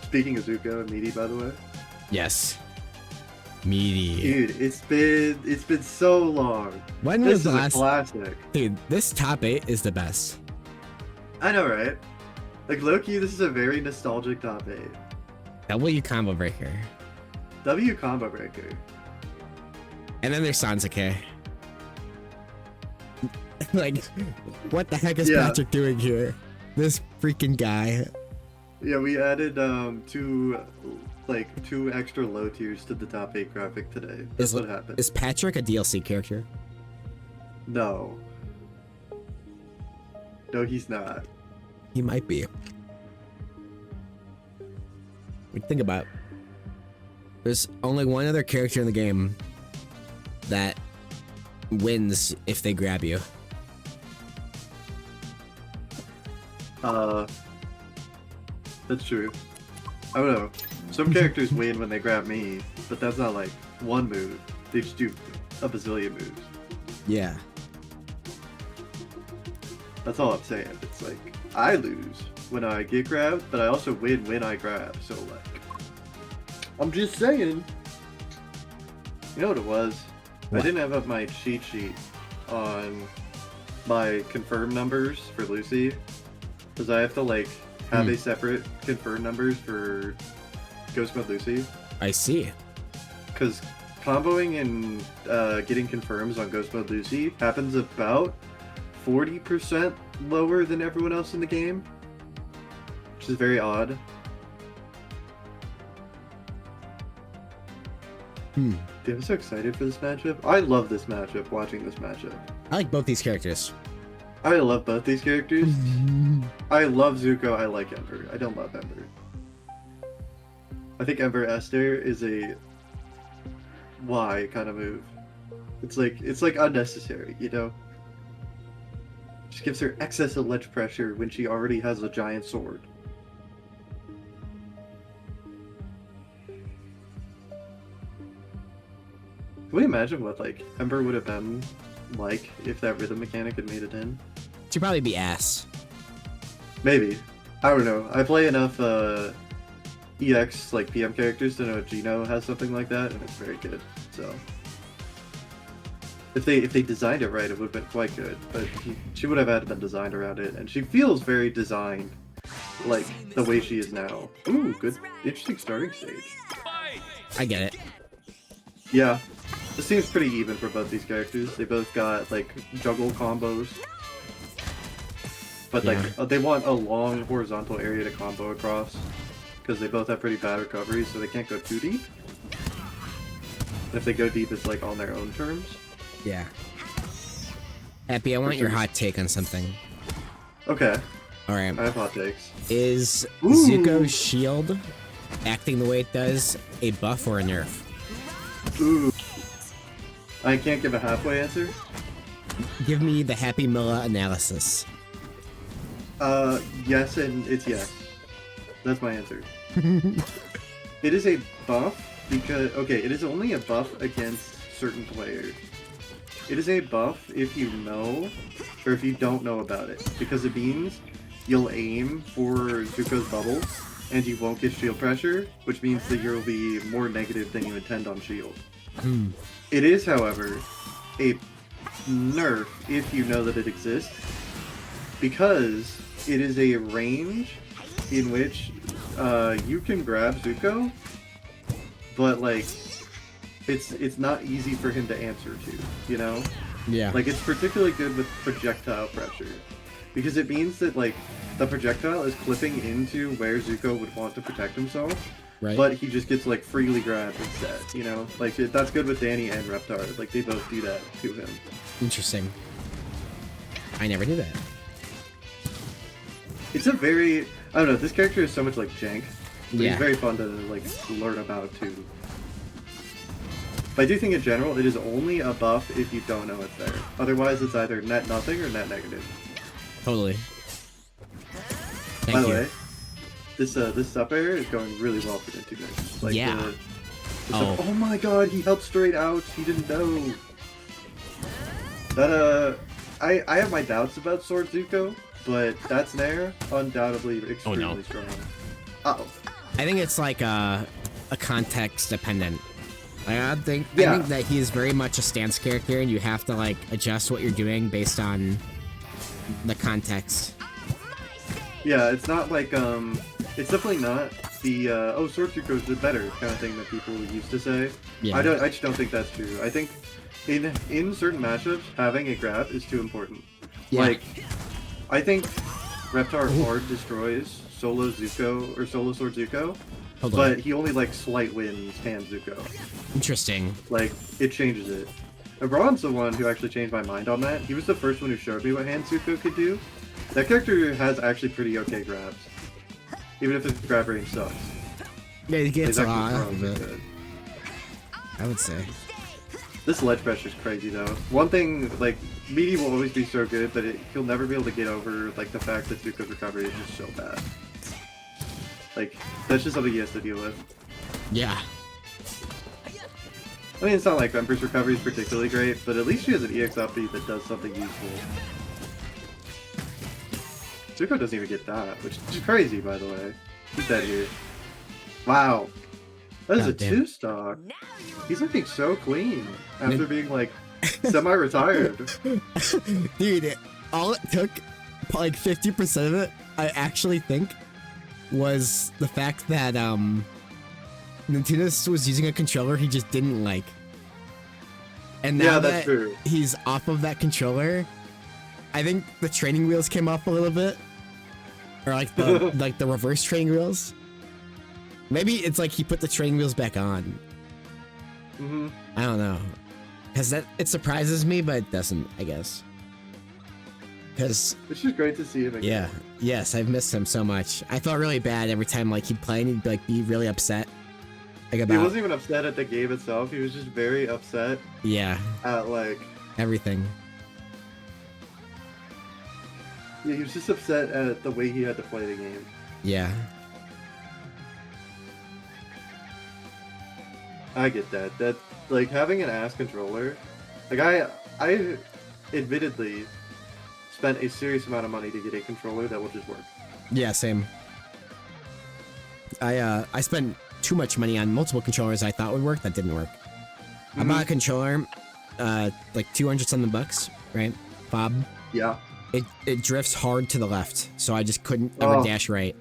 Speaking of Zuko and Miity, by the way. Yes. Miity. Dude, it's been so long. When This was is the a last? classic. Dude, this top 8 is the best. I know, right? Like, low-key, this is a very nostalgic top 8. W combo breaker. W combo breaker. And then there's Sansuke. Like, what the heck is Yeah. Patrick doing here? This freaking guy. Yeah, we added two extra low tiers to the top 8 graphic today. That's what happened. Is Patrick a DLC character? No. No, he's not. He might be. Think about it. There's only one other character in the game that wins if they grab you. That's true. I don't know. Some characters win when they grab me, but that's not like one move. They just do a bazillion moves. Yeah. That's all I'm saying. It's like, I lose when I get grabbed, but I also win when I grab. So like, I'm just saying. You know what it was? What? I didn't have up my cheat sheet on my confirm numbers for Lucy, because I have to like have a separate confirm numbers for Ghost Mode Lucy. I see. Because comboing and getting confirms on Ghost Mode Lucy happens about 40% lower than everyone else in the game, which is very odd. Dude, I'm so excited for this matchup. I love this matchup, watching this matchup. I like both these characters. I love both these characters. I love Zuko, I like Ember. I don't love Ember. I think Ember Esther is a why kind of move. It's like unnecessary, you know? Just gives her excess of ledge pressure when she already has a giant sword. Can we imagine what like Ember would have been like if that rhythm mechanic had made it in? She'd probably be ass. Maybe. I don't know. I play enough EX like PM characters to know Gino has something like that, and it's very good. So if they designed it right, it would have been quite good. But she would have had to been designed around it, and she feels very designed, like the way she is now. Ooh, good, interesting starting stage. I get it. Yeah, this seems pretty even for both these characters. They both got like juggle combos. But like they want a long horizontal area to combo across, because they both have pretty bad recovery, so they can't go too deep. If they go deep, it's like on their own terms. Yeah. Happy, I want your hot take on something. Okay. Alright. I have hot takes. Is Zuko's shield acting the way it does a buff or a nerf? Ooh. I can't give a halfway answer. Give me the Happymilla analysis. Yes, and it's yes. That's my answer. It is a buff because, okay, it is only a buff against certain players. It is a buff if you know, or if you don't know about it, because it means you'll aim for Zuko's bubble, and you won't get shield pressure, which means that you'll be more negative than you intend on shield. It is, however, a nerf if you know that it exists, because it is a range in which you can grab Zuko, but like it's not easy for him to answer to, you know? Yeah. Like it's particularly good with projectile pressure, because it means that like the projectile is clipping into where Zuko would want to protect himself, right? But he just gets like freely grabbed instead, you know? Like that's good with Danny and Reptar. Like they both do that to him. Interesting. I never knew that. It's a very, I don't know, this character is so much like jank. But Yeah. It's very fun to like learn about too. But I do think in general it is only a buff if you don't know it's there. Otherwise it's either net nothing or net negative. Totally. By the way, this up air is going really well for Nintoonist. Like yeah. Oh my god, he held straight out. He didn't know. That I have my doubts about Sword Zuko, but that snare undoubtedly extremely strong. Uh-oh. I think it's like a context dependent. Like, I think that he is very much a stance character, and you have to like adjust what you're doing based on the context. Yeah, it's not like it's definitely not the oh, sword Zuko's the better kind of thing that people used to say. Yeah. I just don't think that's true. I think in certain matchups having a grab is too important. Yeah. Like I think Reptar hard destroys solo Zuko or solo sword Zuko, but he only like slight wins hand Zuko. Interesting. Like it changes it. And Braun's the one who actually changed my mind on that. He was the first one who showed me what hand Zuko could do. That character has actually pretty okay grabs. Even if his grab range sucks. Yeah, he gets He's a lot actually of it. good. I would say. This ledge pressure is crazy though. One thing, like, Miity will always be so good, but he'll never be able to get over, like, the fact that Zuko's recovery is just so bad. Like, that's just something he has to deal with. Yeah. I mean, it's not like Ember's recovery is particularly great, but at least she has an EX upbeat that does something useful. Zuko doesn't even get that, which is crazy, by the way. He's dead here. Wow. That is a 2-stock. He's looking so clean after being, like, semi-retired. Dude, all it took, like 50% of it, I actually think, was the fact that, Nintoonist was using a controller he just didn't like. And now that's that true. he's off of that controller, I think the training wheels came off a little bit. Or like the like the reverse training wheels. Maybe it's like he put the training wheels back on. I don't know. Cause it surprises me, but it doesn't, I guess. Cause it's just great to see him again. Yeah. Yes, I've missed him so much. I felt really bad every time like he'd play and he'd like be really upset. Like about He wasn't even upset at the game itself, he was just very upset at like everything. Yeah, he was just upset at the way he had to play the game. Yeah. I get that. That, like, having an ass controller, like, I admittedly spent a serious amount of money to get a controller that will just work. Yeah, same. I spent too much money on multiple controllers I thought would work that didn't work. I bought a controller, like 200 something bucks, right? Bob. Yeah. It drifts hard to the left, so I just couldn't ever dash right,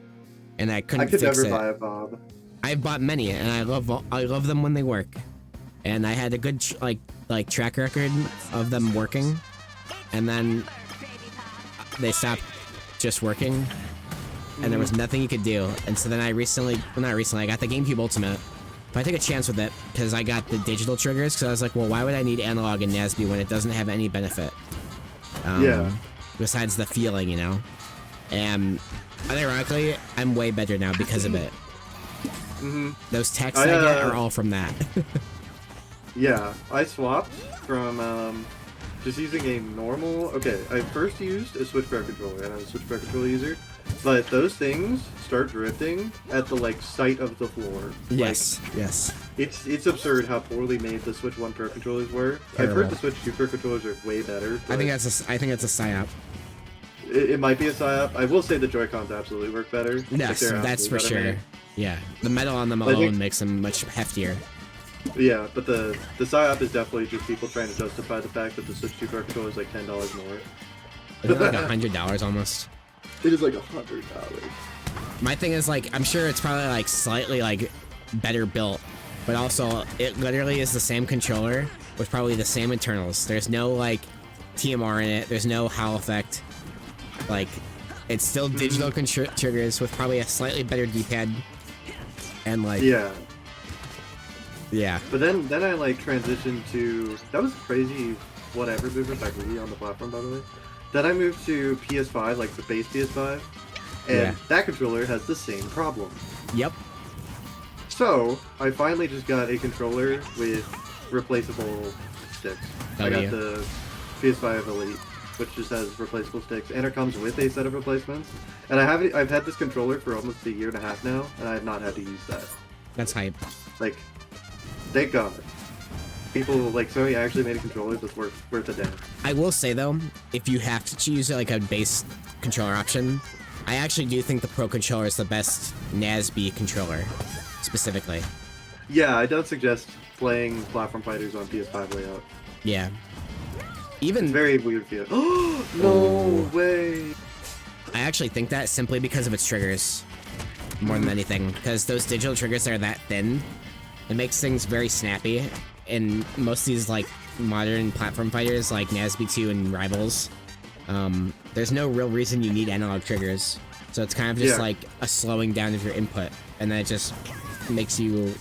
and I couldn't fix it. I could never buy a Bob. I've bought many, and I love them when they work, and I had a good like track record of them working, and then they stopped just working, and there was nothing you could do. And so then I not recently, I got the GameCube Ultimate, but I took a chance with it because I got the digital triggers. Because I was like, well, why would I need analog in NASB when it doesn't have any benefit? Besides the feeling, you know? And ironically, I'm way better now because of it. Those texts I get are all from that. Yeah, I swapped from just using a normal... Okay, I first used a Switch Pro controller, and I'm a Switch Pro controller user, but those things start drifting at the, like, sight of the floor. Yes, like, yes. It's absurd how poorly made the Switch 1 Pro controllers were. Terrible. I've heard the Switch 2 Pro controllers are way better. I think that's a psyop. It might be a psyop. I will say the Joy-Cons absolutely work better. Yes, like that's for sure. made. Yeah, the metal on them alone makes them much heftier. Yeah, but the psyop is definitely just people trying to justify the fact that the Switch 2 Pro controller is like $10 more. It's like $100 almost. It is like $100. My thing is like, I'm sure it's probably like slightly like better built, but also it literally is the same controller with probably the same internals. There's no like TMR in it. There's no Hall effect. Like, it's still digital triggers with probably a slightly better D-pad. And like... Yeah. But then I like transitioned to... That was crazy whatever movement by Miity on the platform, by the way. Then I moved to PS5, like the base PS5. And that controller has the same problem. Yep. So, I finally just got a controller with replaceable sticks. I got the PS5 Elite, which just has replaceable sticks, and it comes with a set of replacements. And I've had this controller for almost a year and a half now, and I have not had to use that. That's hype. Like, thank God. People, like, Sony actually made a controller that's worth a damn. I will say, though, if you have to choose, like, a base controller option, I actually do think the Pro Controller is the best NASB controller, specifically. Yeah, I don't suggest playing platform fighters on PS5 layout. Yeah. Even It's very weird feel. No way. I actually think that simply because of its triggers, more than anything. Because those digital triggers are that thin, it makes things very snappy. And most of these like modern platform fighters, like NASB2 and Rivals, there's no real reason you need analog triggers. So it's kind of just like a slowing down of your input, and then it just makes you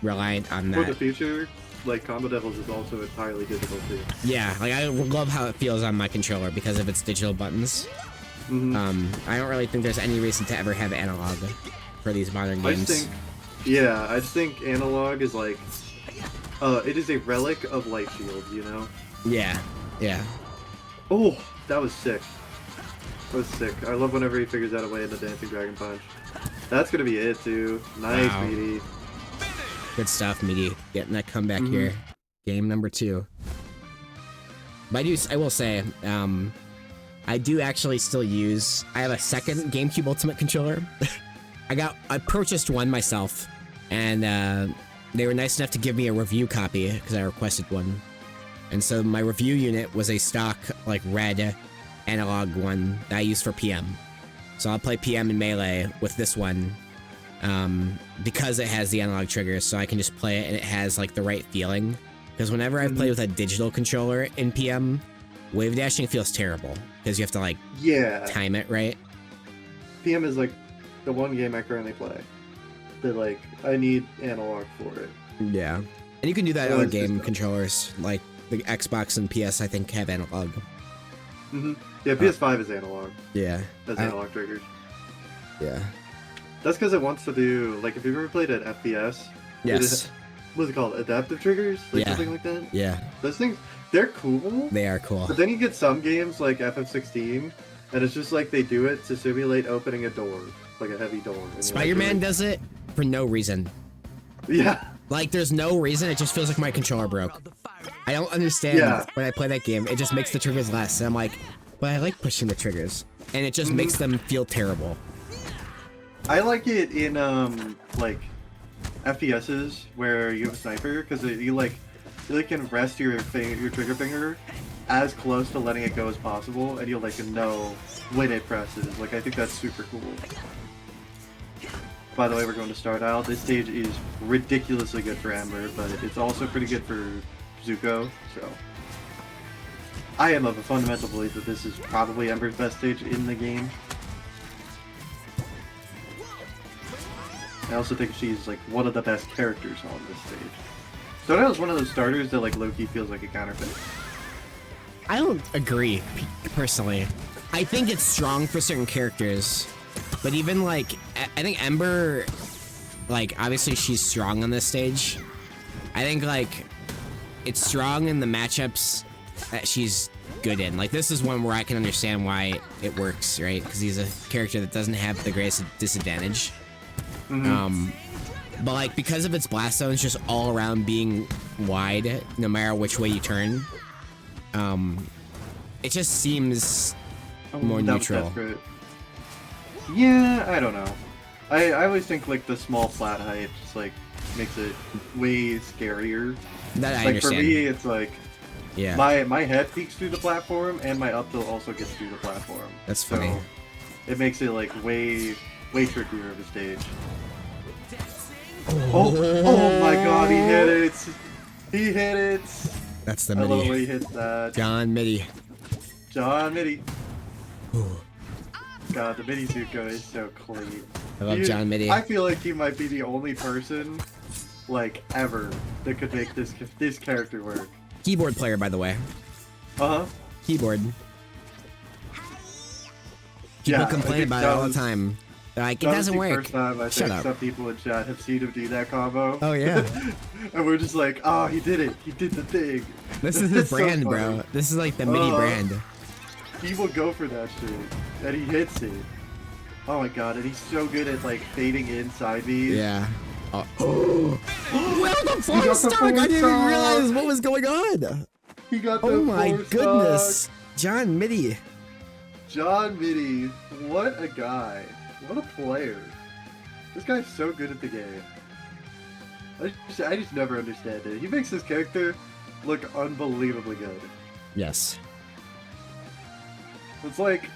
reliant on that. For the future, like Combo Devils is also entirely digital too. Yeah, like I love how it feels on my controller because of its digital buttons. I don't really think there's any reason to ever have analog for these modern games. I just think analog is like, it is a relic of Light Shield, you know? Yeah, yeah. Oh, that was sick. That was sick. I love whenever he figures out a way in the Dancing Dragon Punch. That's gonna be it too. Nice, Wow. Miity. Good stuff, Miity. Getting that comeback here. Game number 2. But I will say, I do actually still use... I have a second GameCube Ultimate controller. I purchased one myself, and they were nice enough to give me a review copy, because I requested one. And so my review unit was a stock, like, red analog one that I use for PM. So I'll play PM and Melee with this one, because it has the analog triggers, so I can just play it and it has, like, the right feeling. Because whenever I've played with a digital controller in PM, wave dashing feels terrible, because you have to, like, time it right. PM is, like, the one game I currently play that, like, I need analog for it. Yeah. And you can do that on other game controllers, like the Xbox and PS, I think, have analog. Yeah, PS5 is analog. Yeah. That's analog triggers. Yeah. That's because it wants to do, like, if you've ever played an FPS, Yes. What's it called? Adaptive triggers? Like something like that? Yeah. Those things, they're cool. They are cool. But then you get some games like FF16, and it's just like they do it to simulate opening a door, like a heavy door. Spider-Man does it for no reason. Yeah. Like, there's no reason, it just feels like my controller broke. I don't understand when I play that game, it just makes the triggers less, and I'm like, but I like pushing the triggers. And it just makes them feel terrible. I like it in, like, FPSs where you have a sniper, because you can rest your trigger finger as close to letting it go as possible, and you'll, like, know when it presses. Like, I think that's super cool. By the way, we're going to Star Dial. This stage is ridiculously good for Ember, but it's also pretty good for Zuko, so... I am of a fundamental belief that this is probably Ember's best stage in the game. I also think she's, like, one of the best characters on this stage. Star Dial is one of those starters that, like, low-key feels like a counterfeit. I don't agree, personally. I think it's strong for certain characters, but even, like, I think Ember, like, obviously she's strong on this stage. I think, like, it's strong in the matchups that she's good in. Like, this is one where I can understand why it works, right? Because he's a character that doesn't have the greatest disadvantage. But, like, because of its blast zones just all around being wide, no matter which way you turn, it just seems more neutral. Yeah, I don't know. I always think, like, the small flat height just, like, makes it way scarier. That I understand. For me, it's like, yeah, my head peeks through the platform, and my up tilt also gets through the platform. That's funny. So it makes it, like, way trickier of a stage. Oh my god, he hit it! He hit it! That's the I love the way Miity. he hits that. John Miity. John Miity. God, the Miity Zuko is so clean. I love John Miity. I feel like he might be the only person, like, ever that could make this character work. Keyboard player, by the way. Uh-huh. Keyboard. People complain about it all the time. They're like, it doesn't work. First time I think some people in chat have seen him do that combo. Oh, yeah. And we're just like, oh, he did it. He did the thing. This is his brand, so bro. This is like the Miity brand. He will go for that shit. And he hits it. Oh my god, and he's so good at, like, fading inside these. Yeah. Well, the four stock! I didn't even realize what was going on. He got the Oh my goodness. John Miity. John Miity, what a guy. What a player. This guy's so good at the game. I just never understand it. He makes his character look unbelievably good. Yes. It's like,